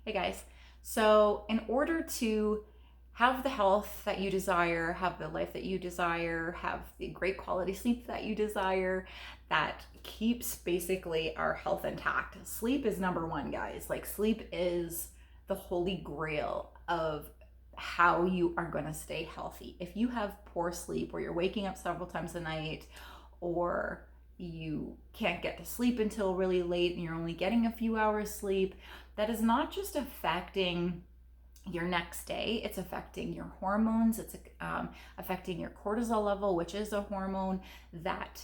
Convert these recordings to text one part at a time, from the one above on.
Hey guys. So, in order to have the health that you desire, have the life that you desire, have the great quality sleep that you desire, that keeps basically our health intact. Sleep is number one, guys. Like, sleep is the holy grail of how you are going to stay healthy. If you have poor sleep, or you're waking up several times a night, or you can't get to sleep until really late and you're only getting a few hours sleep, that is not just affecting your next day, it's affecting your hormones, it's affecting your cortisol level, which is a hormone that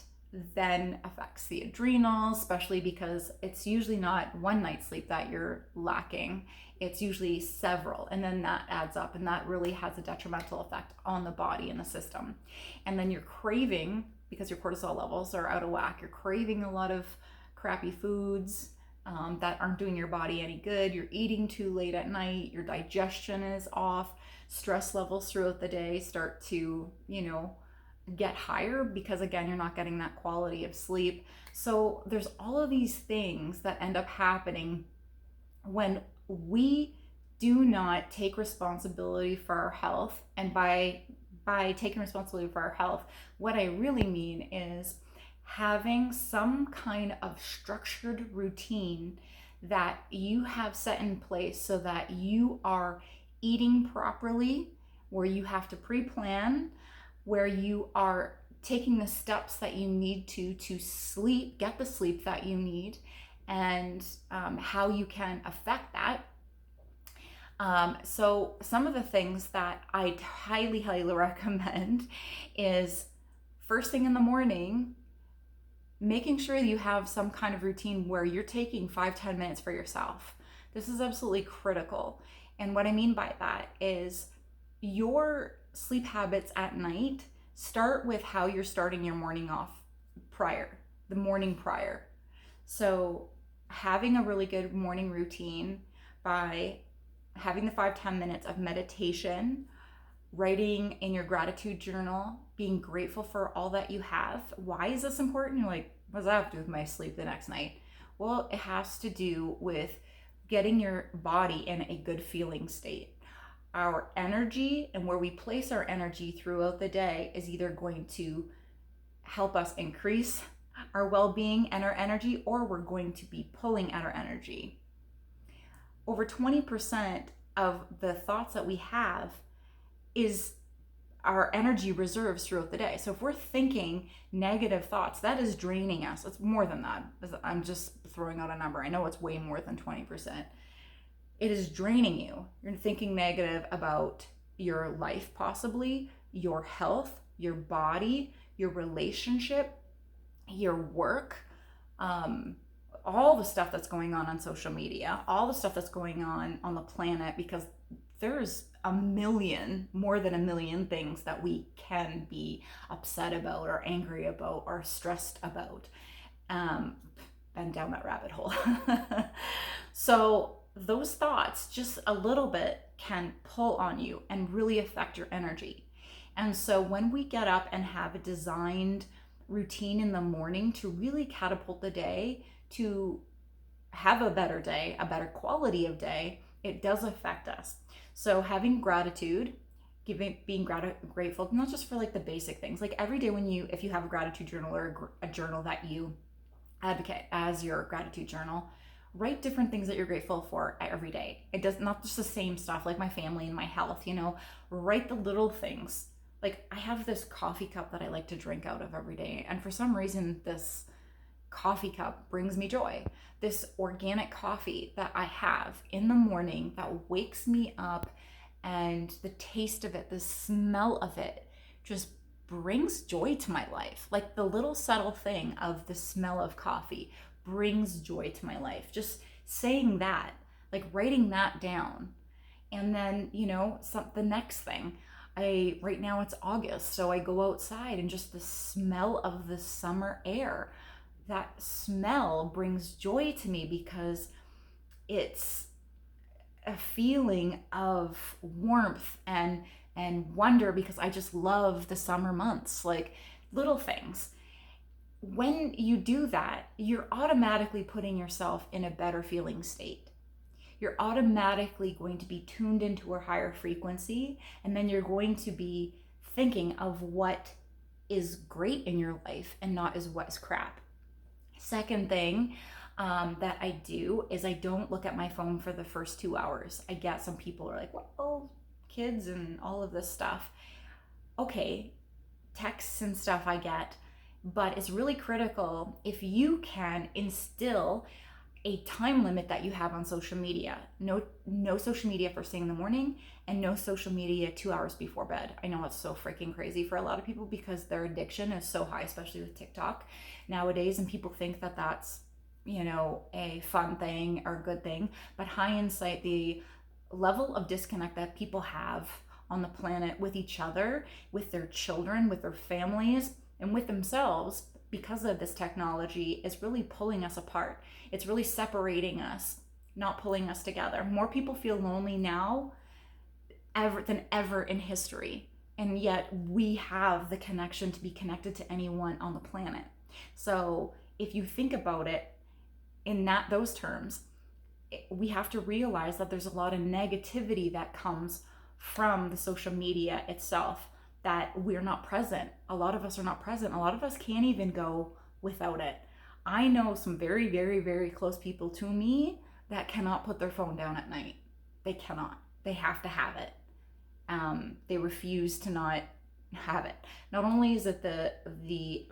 then affects the adrenals, especially because it's usually not one night's sleep that you're lacking, it's usually several, and then that adds up, and that really has a detrimental effect on the body and the system. And then you're craving, because your cortisol levels are out of whack, you're craving a lot of crappy foods that aren't doing your body any good. You're eating too late at night, your digestion is off, stress levels throughout the day start to, get higher because, again, you're not getting that quality of sleep. So there's all of these things that end up happening when we do not take responsibility for our health. And by taking responsibility for our health, what I really mean is having some kind of structured routine that you have set in place so that you are eating properly, where you have to pre-plan, where you are taking the steps that you need to sleep, get the sleep that you need, and how you can affect that. So some of the things that I highly, highly recommend is first thing in the morning, making sure you have some kind of routine where you're taking 5-10 minutes for yourself. This is absolutely critical. And what I mean by that is your sleep habits at night start with how you're starting your morning off the morning prior. So having a really good morning routine by having the 5-10 minutes of meditation, writing in your gratitude journal, being grateful for all that you have. Why is this important? You're like, what does that have to do with my sleep the next night? Well, it has to do with getting your body in a good feeling state. Our energy and where we place our energy throughout the day is either going to help us increase our well-being and our energy, or we're going to be pulling at our energy. Over 20% of the thoughts that we have is our energy reserves throughout the day. So if we're thinking negative thoughts, that is draining us. It's more than that. I'm just throwing out a number. I know it's way more than 20%. It is draining you. You're thinking negative about your life, possibly, your health, your body, your relationship, your work, all the stuff that's going on social media, all the stuff that's going on the planet, because there's more than a million things that we can be upset about or angry about or stressed about. Been down that rabbit hole. So those thoughts, just a little bit, can pull on you and really affect your energy. And so when we get up and have a designed routine in the morning to really catapult the day, to have a better day, a better quality of day, it does affect us. So having gratitude, being grateful, not just for like the basic things, like every day if you have a gratitude journal or a journal that you advocate as your gratitude journal, write different things that you're grateful for every day. It does not just the same stuff, like my family and my health, write the little things. Like, I have this coffee cup that I like to drink out of every day, and for some reason this coffee cup brings me joy. This organic coffee that I have in the morning that wakes me up, and the taste of it, the smell of it, just brings joy to my life. Like, the little subtle thing of the smell of coffee brings joy to my life. Just saying that, like writing that down. And then, the next thing, right now it's August, so I go outside and just the smell of the summer air, that smell brings joy to me because it's a feeling of warmth and wonder, because I just love the summer months. Like, little things. When you do that, you're automatically putting yourself in a better feeling state. you're automatically going to be tuned into a higher frequency, and then you're going to be thinking of what is great in your life and not as what is crap. Second thing that I do is I don't look at my phone for the first 2 hours. I get some people are like, well, kids and all of this stuff. Okay, texts and stuff I get, but it's really critical if you can instill a time limit that you have on social media. No social media first thing in the morning, and no social media 2 hours before bed. I know it's so freaking crazy for a lot of people because their addiction is so high, especially with TikTok nowadays, and people think that that's, a fun thing or a good thing. But hindsight, the level of disconnect that people have on the planet with each other, with their children, with their families, and with themselves because of this technology is really pulling us apart. It's really separating us, not pulling us together. More people feel lonely now than ever in history. And yet we have the connection to be connected to anyone on the planet. So if you think about it in those terms, we have to realize that there's a lot of negativity that comes from the social media itself, that we're not present. A lot of us are not present. A lot of us can't even go without it. I know some very, very, very close people to me that cannot put their phone down at night. They cannot. They have to have it. They refuse to not have it. Not only is it the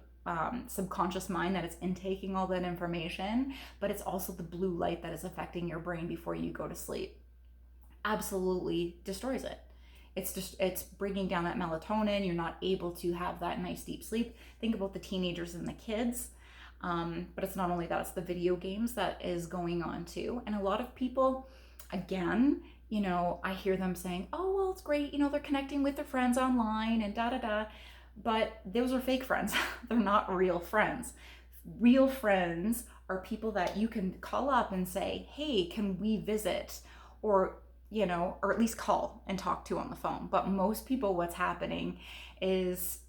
subconscious mind that is intaking all that information, but it's also the blue light that is affecting your brain before you go to sleep. Absolutely destroys it. It's bringing down that melatonin. You're not able to have that nice deep sleep. Think about the teenagers and the kids. But it's not only that, it's the video games that is going on too. And a lot of people, again, I hear them saying, oh, well, it's great. They're connecting with their friends online and da da da. But those are fake friends. They're not real friends. Real friends are people that you can call up and say, hey, can we visit? Or at least call and talk to on the phone. But most people, what's happening is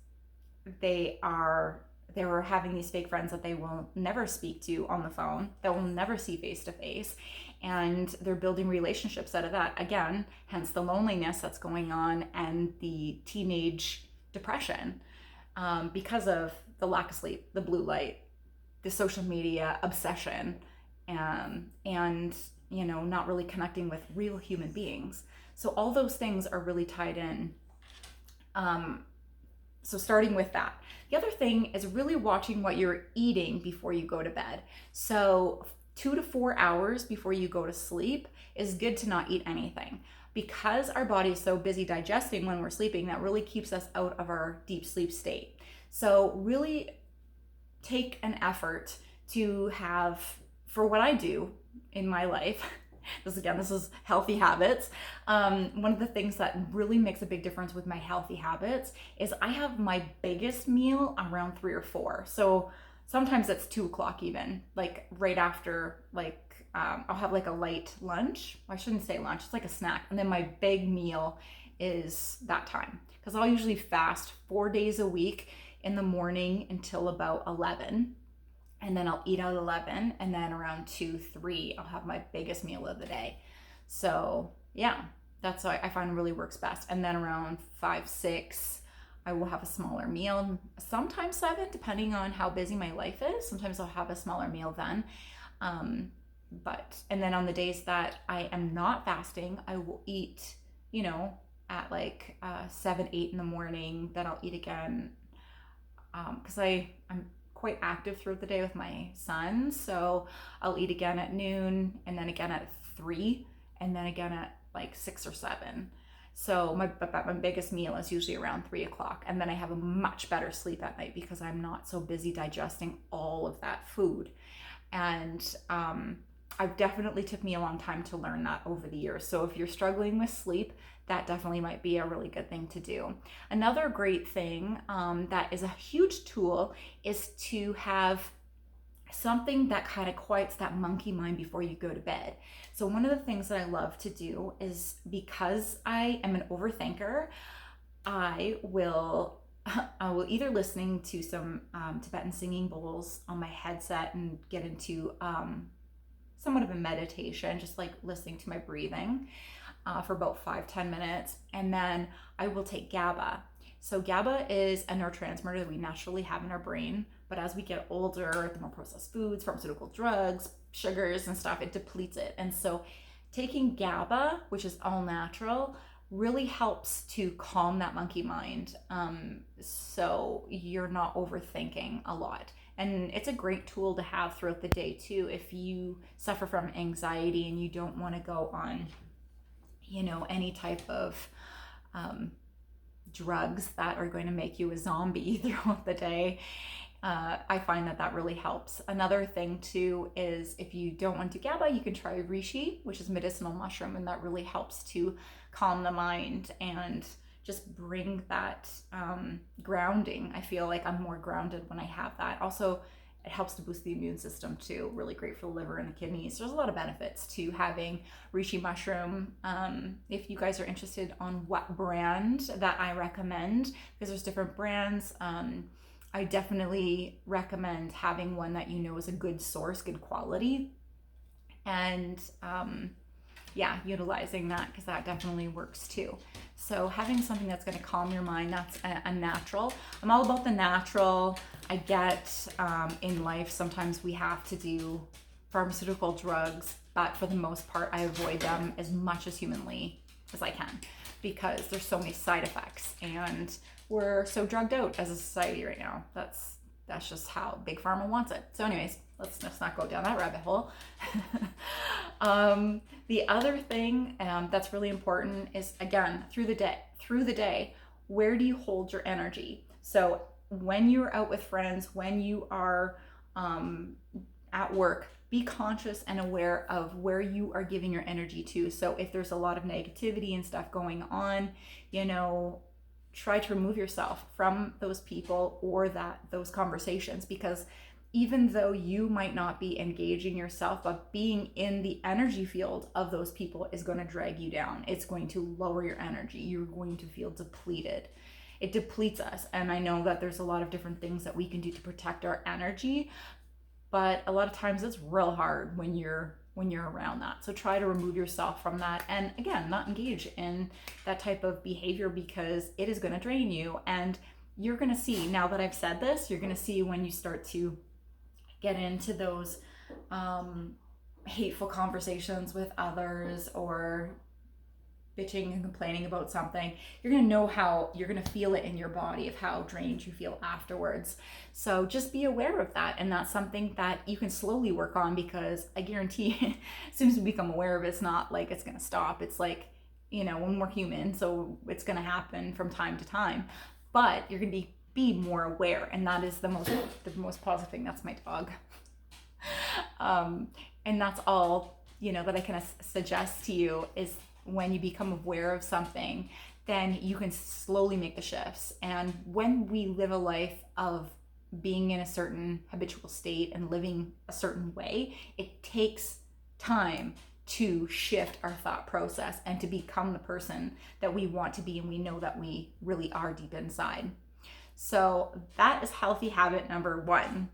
they are having these fake friends that they will never speak to on the phone, that will never see face to face, and they're building relationships out of that. Again, hence the loneliness that's going on and the teenage depression, because of the lack of sleep, the blue light, the social media obsession, and not really connecting with real human beings. So all those things are really tied in. So starting with that. The other thing is really watching what you're eating before you go to bed. So 2 to 4 hours before you go to sleep is good to not eat anything, because our body is so busy digesting when we're sleeping. That really keeps us out of our deep sleep state. So really take an effort to have, for what I do in my life, this is healthy habits. One of the things that really makes a big difference with my healthy habits is I have my biggest meal around 3 or 4. So sometimes it's 2 o'clock even, like right after, I'll have like a light lunch. I shouldn't say lunch, it's like a snack. And then my big meal is that time, because I'll usually fast 4 days a week in the morning until about 11. And then I'll eat out 11, and then around 2, 3, I'll have my biggest meal of the day. So yeah, that's what I find really works best. And then around 5, 6, I will have a smaller meal, sometimes 7, depending on how busy my life is. Sometimes I'll have a smaller meal then. And then on the days that I am not fasting, I will eat, at 7, 8 in the morning. Then I'll eat again, because I'm quite active throughout the day with my son. So I'll eat again at noon, and then again at 3, and then again at 6 or 7. So my biggest meal is usually around 3 o'clock. And then I have a much better sleep at night because I'm not so busy digesting all of that food. And I've definitely took me a long time to learn that over the years. So if you're struggling with sleep, that definitely might be a really good thing to do. Another great thing that is a huge tool is to have something that kind of quiets that monkey mind before you go to bed. So one of the things that I love to do is, because I am an overthinker, I will either listening to some Tibetan singing bowls on my headset and get into somewhat of a meditation, just like listening to my breathing for about 5-10 minutes. And then I will take GABA. So GABA is a neurotransmitter that we naturally have in our brain, but as we get older, the more processed foods, pharmaceutical drugs, sugars and stuff, it depletes it. And so taking GABA, which is all natural, really helps to calm that monkey mind, so you're not overthinking a lot. And it's a great tool to have throughout the day too if you suffer from anxiety and you don't want to go on, any type of drugs that are going to make you a zombie throughout the day. I find that really helps. Another thing too is if you don't want to GABA, you can try reishi, which is medicinal mushroom, and that really helps to calm the mind and just bring that grounding. I feel like I'm more grounded when I have that. Also, it helps to boost the immune system too. Really great for the liver and the kidneys. There's a lot of benefits to having reishi mushroom. If you guys are interested on what brand that I recommend, because there's different brands, I definitely recommend having one that is a good source, good quality, and utilizing that, because that definitely works too. So having something that's going to calm your mind, that's a natural. I'm all about the natural. I get in life, sometimes we have to do pharmaceutical drugs, but for the most part, I avoid them as much as humanly as I can, because there's so many side effects, and we're so drugged out as a society right now. That's just how Big Pharma wants it. So anyways, let's not go down that rabbit hole. The other thing that's really important is, again, through the day, where do you hold your energy? So when you're out with friends, when you are at work, be conscious and aware of where you are giving your energy to. So if there's a lot of negativity and stuff going on, try to remove yourself from those people or those conversations, because even though you might not be engaging yourself, but being in the energy field of those people is going to drag you down. It's going to lower your energy. You're going to feel depleted. It depletes us. And I know that there's a lot of different things that we can do to protect our energy, but a lot of times it's real hard when you're around that. So try to remove yourself from that, and again, not engage in that type of behavior, because it is going to drain you. And you're going to see, now that I've said this, you're going to see when you start to get into those hateful conversations with others, or bitching and complaining about something, you're going to know how you're going to feel it in your body, of how drained you feel afterwards. So just be aware of that. And that's something that you can slowly work on, because I guarantee as soon as we become aware of it, it's not like it's going to stop. It's like, when we're human, so it's going to happen from time to time, but you're going to be more aware. And that is the most positive thing. That's my dog. And that's all, that I can suggest to you is, when you become aware of something, then you can slowly make the shifts. And when we live a life of being in a certain habitual state and living a certain way, it takes time to shift our thought process and to become the person that we want to be and we know that we really are deep inside. So that is healthy habit number 1.